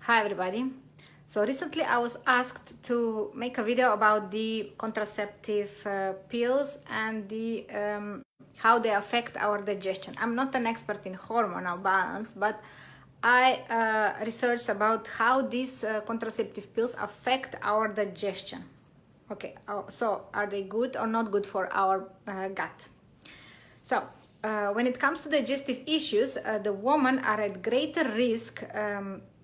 Hi everybody. So recently I was asked to make a video about the contraceptive pills and the how they affect our digestion. I'm not an expert in hormonal balance, but I researched about how these contraceptive pills affect our digestion. Okay, so are they good or not good for our gut? So, when it comes to digestive issues, the women are at greater risk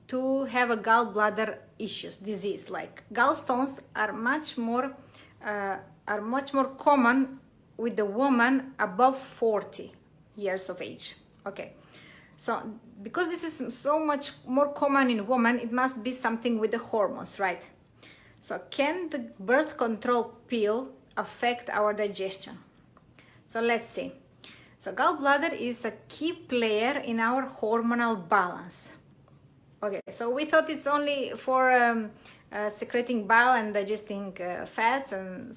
to have a gallbladder disease. Like gallstones are much more common with the woman above 40 years of age. Okay, so because this is so much more common in women, it must be something with the hormones, right? So, can the birth control pill affect our digestion? So let's see. So gallbladder is a key player in our hormonal balance. Okay, so we thought it's only for secreting bile and digesting fats and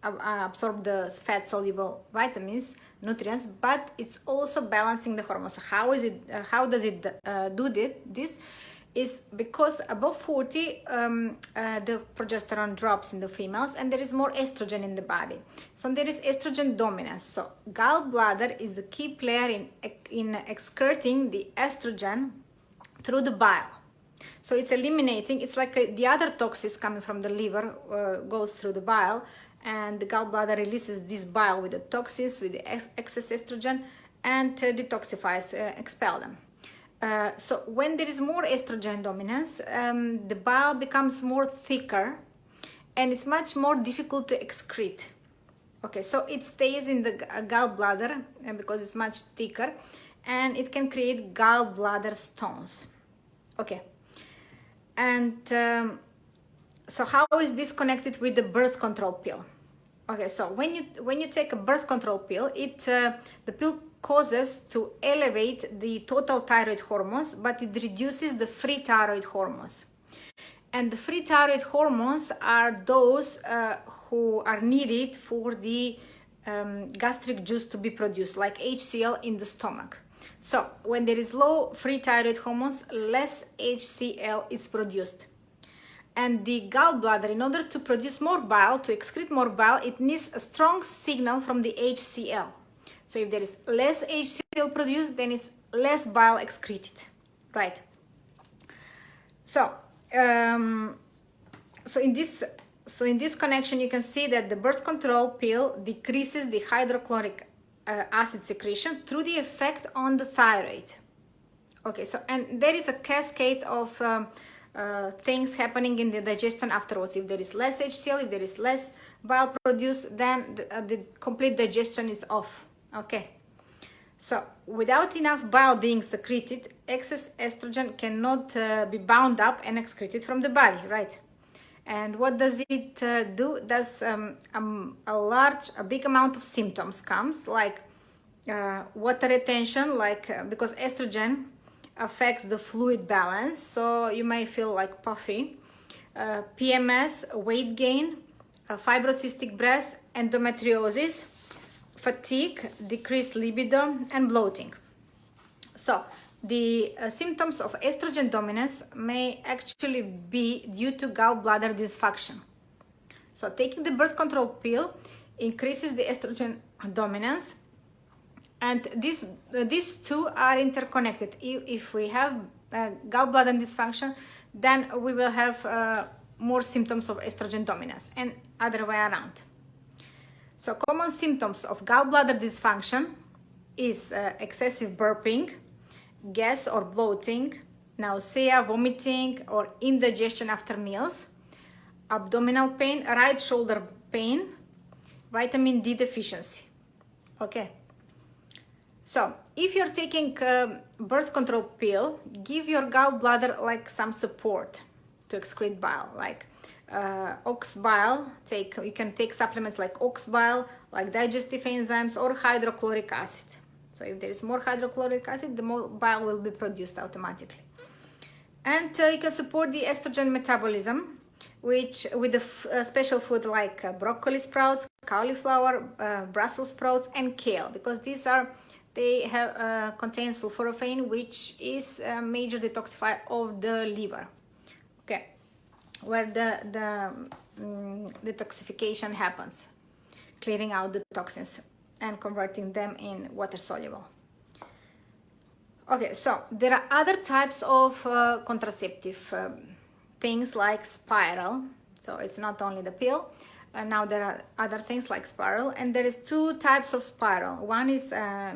absorb the fat-soluble vitamins, nutrients, but it's also balancing the hormones. So how does it do this? Is because above 40 the progesterone drops in the females and there is more estrogen in the body, so there is estrogen dominance. So gallbladder is the key player in excreting the estrogen through the bile. So it's eliminating, it's like the other toxins coming from the liver goes through the bile, and the gallbladder releases this bile with the toxins, with the excess estrogen, and detoxifies, expel them. So when there is more estrogen dominance, the bile becomes more thicker and it's much more difficult to excrete. Okay, so it stays in the gallbladder because it's much thicker, and it can create gallbladder stones. Okay, and so how is this connected with the birth control pill? Okay, so when you take a birth control pill, the pill causes to elevate the total thyroid hormones, but it reduces the free thyroid hormones. And the free thyroid hormones are those who are needed for the gastric juice to be produced, like HCl in the stomach. So when there is low free thyroid hormones, less HCl is produced. And the gallbladder, in order to produce more bile, to excrete more bile, it needs a strong signal from the HCl. So if there is less HCl produced, then it's less bile excreted, right? So, so in this connection, you can see that the birth control pill decreases the hydrochloric acid secretion through the effect on the thyroid. Okay, so and there is a cascade of things happening in the digestion afterwards. If there is less HCl, if there is less bile produced, then the complete digestion is off. Okay, so without enough bile being secreted, excess estrogen cannot be bound up and excreted from the body, right? And what does it do? Does a big amount of symptoms comes, like water retention, because estrogen affects the fluid balance, so you may feel like puffy, PMS, weight gain, fibrocystic breast, endometriosis, fatigue, decreased libido, and bloating. So the symptoms of estrogen dominance may actually be due to gallbladder dysfunction. So taking the birth control pill increases the estrogen dominance, and these two are interconnected. If we have gallbladder dysfunction, then we will have more symptoms of estrogen dominance, and other way around. So common symptoms of gallbladder dysfunction is excessive burping, gas or bloating, nausea, vomiting, or indigestion after meals, abdominal pain, right shoulder pain, vitamin D deficiency. Okay. So if you're taking birth control pill, give your gallbladder like some support to excrete bile, like ox bile. You can take supplements like ox bile, like digestive enzymes, or hydrochloric acid. So if there is more hydrochloric acid, the more bile will be produced automatically. And you can support the estrogen metabolism, with a special food like broccoli sprouts, cauliflower, Brussels sprouts, and kale, because they they have contain sulforaphane, which is a major detoxifier of the liver. Okay, where the detoxification happens, clearing out the toxins and converting them in water soluble. Okay, so there are other types of contraceptive things like spiral. So it's not only the pill. Now there are other things like spiral, and there is two types of spiral. One is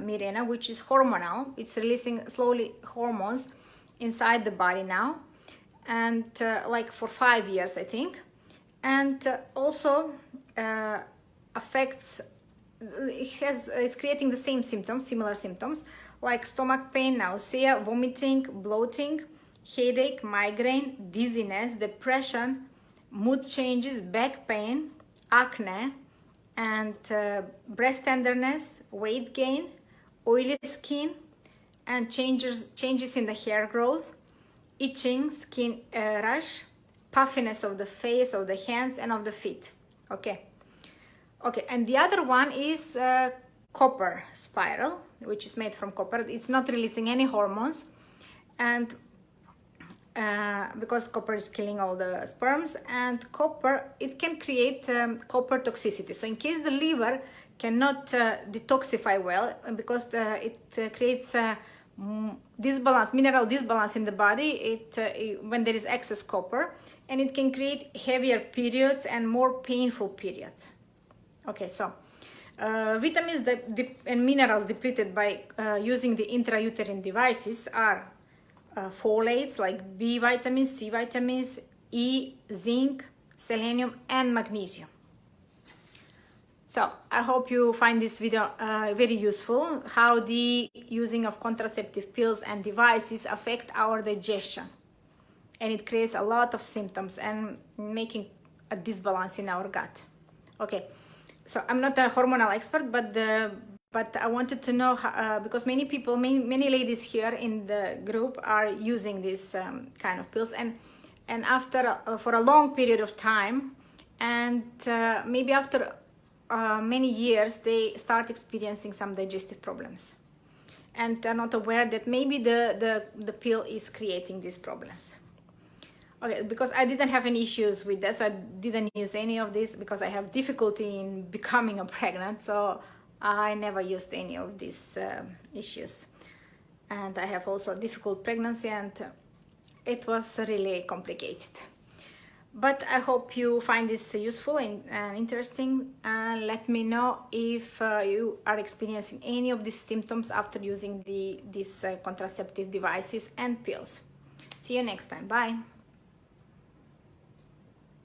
Mirena, which is hormonal. It's releasing slowly hormones inside the body now, and like for 5 years, I think, and also affects. It's creating the same symptoms, similar symptoms like stomach pain, nausea, vomiting, bloating, headache, migraine, dizziness, depression, mood changes, back pain, acne, and breast tenderness, weight gain, oily skin, and changes in the hair growth, itching, skin rash, puffiness of the face, of the hands, and of the feet. Okay, and the other one is copper spiral, which is made from copper. It's not releasing any hormones, and because copper is killing all the sperms, and copper, it can create copper toxicity. So in case the liver cannot detoxify well, because it creates disbalance, mineral disbalance in the body, when there is excess copper, and it can create heavier periods and more painful periods. Okay, so vitamins and minerals depleted by using the intrauterine devices are folates like B vitamins, C vitamins, E, zinc, selenium, and magnesium. So I hope you find this video very useful, how the using of contraceptive pills and devices affect our digestion. And it creates a lot of symptoms and making a disbalance in our gut. Okay, so I'm not a hormonal expert, but I wanted to know how, because many people, many ladies here in the group are using this kind of pills, and after for a long period of time, and maybe after many years, they start experiencing some digestive problems, and they're not aware that maybe the pill is creating these problems. Okay, because I didn't have any issues with this. I didn't use any of this because I have difficulty in becoming pregnant, so I never used any of these issues. And I have also a difficult pregnancy, and it was really complicated. But I hope you find this useful and interesting. Let me know if you are experiencing any of these symptoms after using these contraceptive devices and pills. See you next time. Bye.